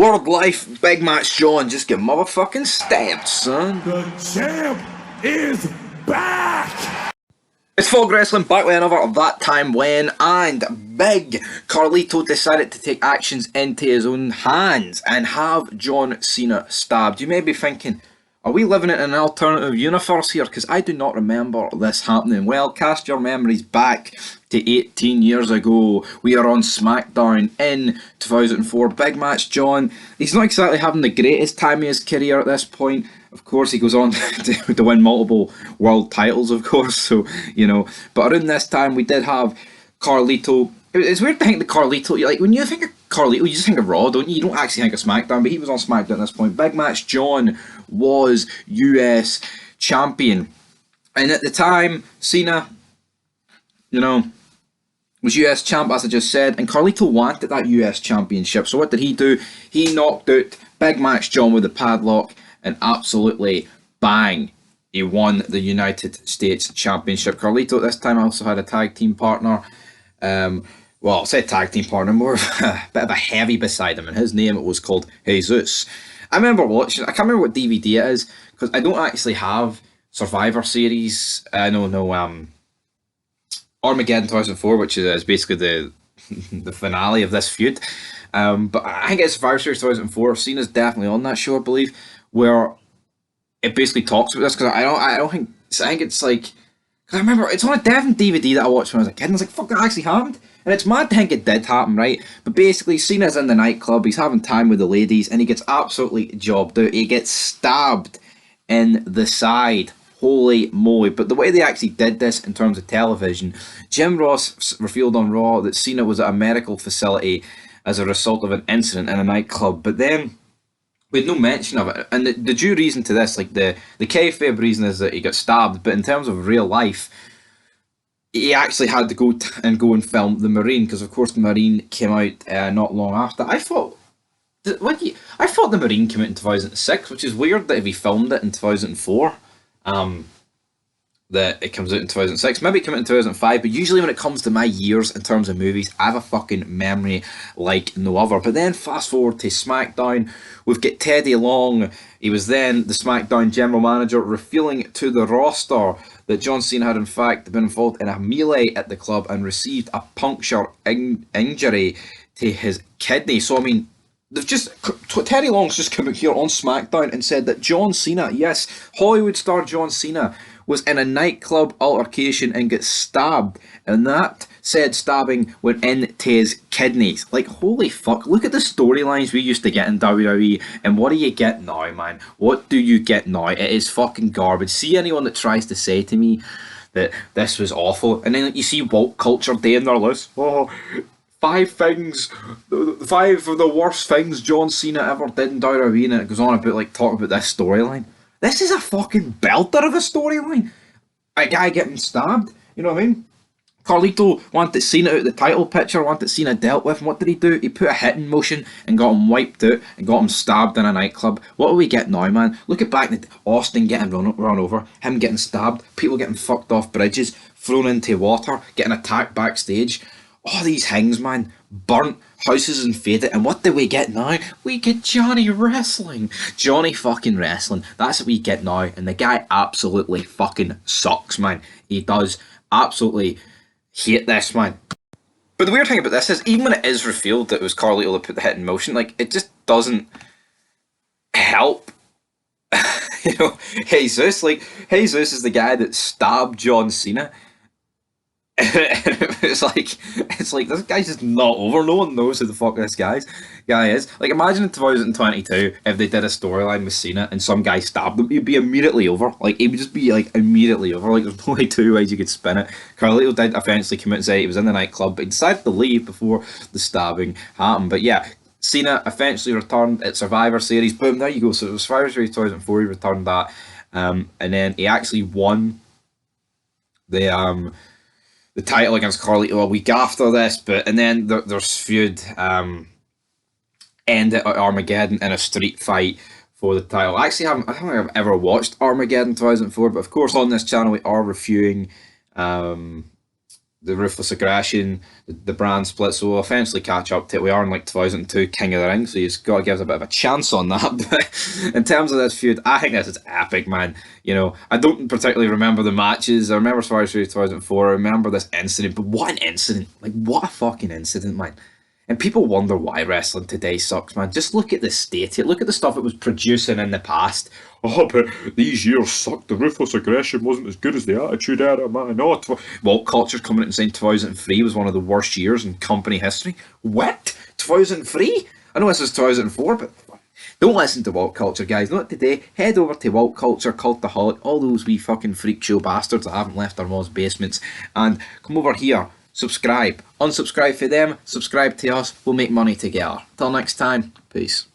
World Life, Big Match John, just get motherfucking stabbed, son. The champ is back! It's Folk Wrestling, back with another of That Time When, and Big Carlito decided to take actions into his own hands and have John Cena stabbed. You may be thinking, are we living in an alternative universe here? Because I do not remember this happening. Well, cast your memories back to 18 years ago. We are on SmackDown in 2004. Big Match John, he's not exactly having the greatest time of his career at this point. Of course, he goes on to win multiple world titles, of course, so, you know. But around this time, we did have Carlito. It's weird to think that Carlito, like, when you think of Carlito, you just think of Raw, don't you? You don't actually think of SmackDown, but he was on SmackDown at this point. Big Match John was US champion. And at the time, Cena, you know, was US champ, as I just said, and Carlito wanted that US championship. So what did he do? He knocked out Big Match John with the padlock, and absolutely bang, he won the United States Championship. Carlito at this time also had a tag team partner. Well, I'll say tag team partner, more of a bit of a heavy beside him, and his name was called Jesus. I remember watching, I can't remember what DVD it is, because I don't actually have Survivor Series. Armageddon 2004, which is basically the finale of this feud. But I think it's Survivor Series 2004. Cena's definitely on that show, I believe, where it basically talks about this, because I think it's like, because I remember it's on a different DVD that I watched when I was a kid, and I was like, fuck, that actually happened. And it's mad to think it did happen, right? But basically, Cena's in the nightclub, he's having time with the ladies, and he gets absolutely jobbed out. He gets stabbed in the side. Holy moly. But the way they actually did this in terms of television, Jim Ross revealed on Raw that Cena was at a medical facility as a result of an incident in a nightclub. But then, we had no mention of it. And the due reason to this, like the kayfabe reason is that he got stabbed, but in terms of real life, he actually had to go and film The Marine, because of course The Marine came out not long after. I thought The Marine came out in 2006, which is weird that if he filmed it in 2004, that it comes out in 2006. Maybe it came out in 2005, but usually when it comes to my years in terms of movies, I have a fucking memory like no other. But then fast forward to SmackDown, we've got Teddy Long. He was then the SmackDown general manager, revealing to the roster that John Cena had in fact been involved in a melee at the club and received a puncture injury to his kidney. So I mean, Teddy Long's just come out here on SmackDown and said that John Cena, yes, Hollywood star John Cena, was in a nightclub altercation and got stabbed, and that said stabbing went into his kidneys. Like, holy fuck, look at the storylines we used to get in WWE, and what do you get now, man? What do you get now? It is fucking garbage. See anyone that tries to say to me that this was awful, and then like, you see woke culture day in their list. Oh, 5 of the worst things John Cena ever did in WWE, and it goes on about like talking about this storyline. This is a fucking belter of a storyline. A guy getting stabbed, you know what I mean? Carlito wanted Cena out of the title picture, wanted Cena dealt with, and what did he do? He put a hit in motion and got him wiped out and got him stabbed in a nightclub. What do we get now, man? Look at back at Austin getting run over, him getting stabbed, people getting fucked off bridges, thrown into water, getting attacked backstage. All these things, man, burnt, houses invaded, and what do we get now? We get Johnny Wrestling. Johnny fucking Wrestling. That's what we get now, and the guy absolutely fucking sucks, man. He does absolutely hate this, man. But the weird thing about this is, even when it is revealed that it was Carlito that put the hit in motion, like, it just doesn't help. You know, Jesus is the guy that stabbed John Cena. It's like this guy's just not over. No one knows who the fuck this guy is. Like, imagine in 2022 if they did a storyline with Cena and some guy stabbed him, he'd be immediately over. Like, it would just be like immediately over. Like, there's only 2 ways you could spin it. Carlito did eventually come out and say he was in the nightclub, but he decided to leave before the stabbing happened. But yeah, Cena eventually returned at Survivor Series. Boom, there you go. So it was Survivor Series 2004. He returned that, and then he actually won the title against Carlito a week after this, and then there's feud ended at Armageddon in a street fight for the title. I don't think I've ever watched Armageddon 2004, but of course on this channel we are reviewing the Ruthless Aggression, the brand split, so we'll eventually catch up to it. We are in like 2002 King of the Ring, so you've got to give us a bit of a chance on that. But in terms of this feud, I think this is epic, man. You know, I don't particularly remember the matches. I remember Survivor Series 2004. I remember this incident, but what an incident! Like, what a fucking incident, man. And people wonder why wrestling today sucks, man. Just look at the state here. Look at the stuff it was producing in the past. Oh, but these years sucked. The Ruthless Aggression wasn't as good as the Attitude Era, man. Oh, Walt Culture's coming out and saying 2003 was one of the worst years in company history. What? 2003? I know this is 2004, but don't listen to Walt Culture, guys. Not today. Head over to Walt Culture, Cultaholic, all those wee fucking freak show bastards that haven't left their mom's basements, and come over here. Subscribe. Unsubscribe for them. Subscribe to us. We'll make money together. Till next time. Peace.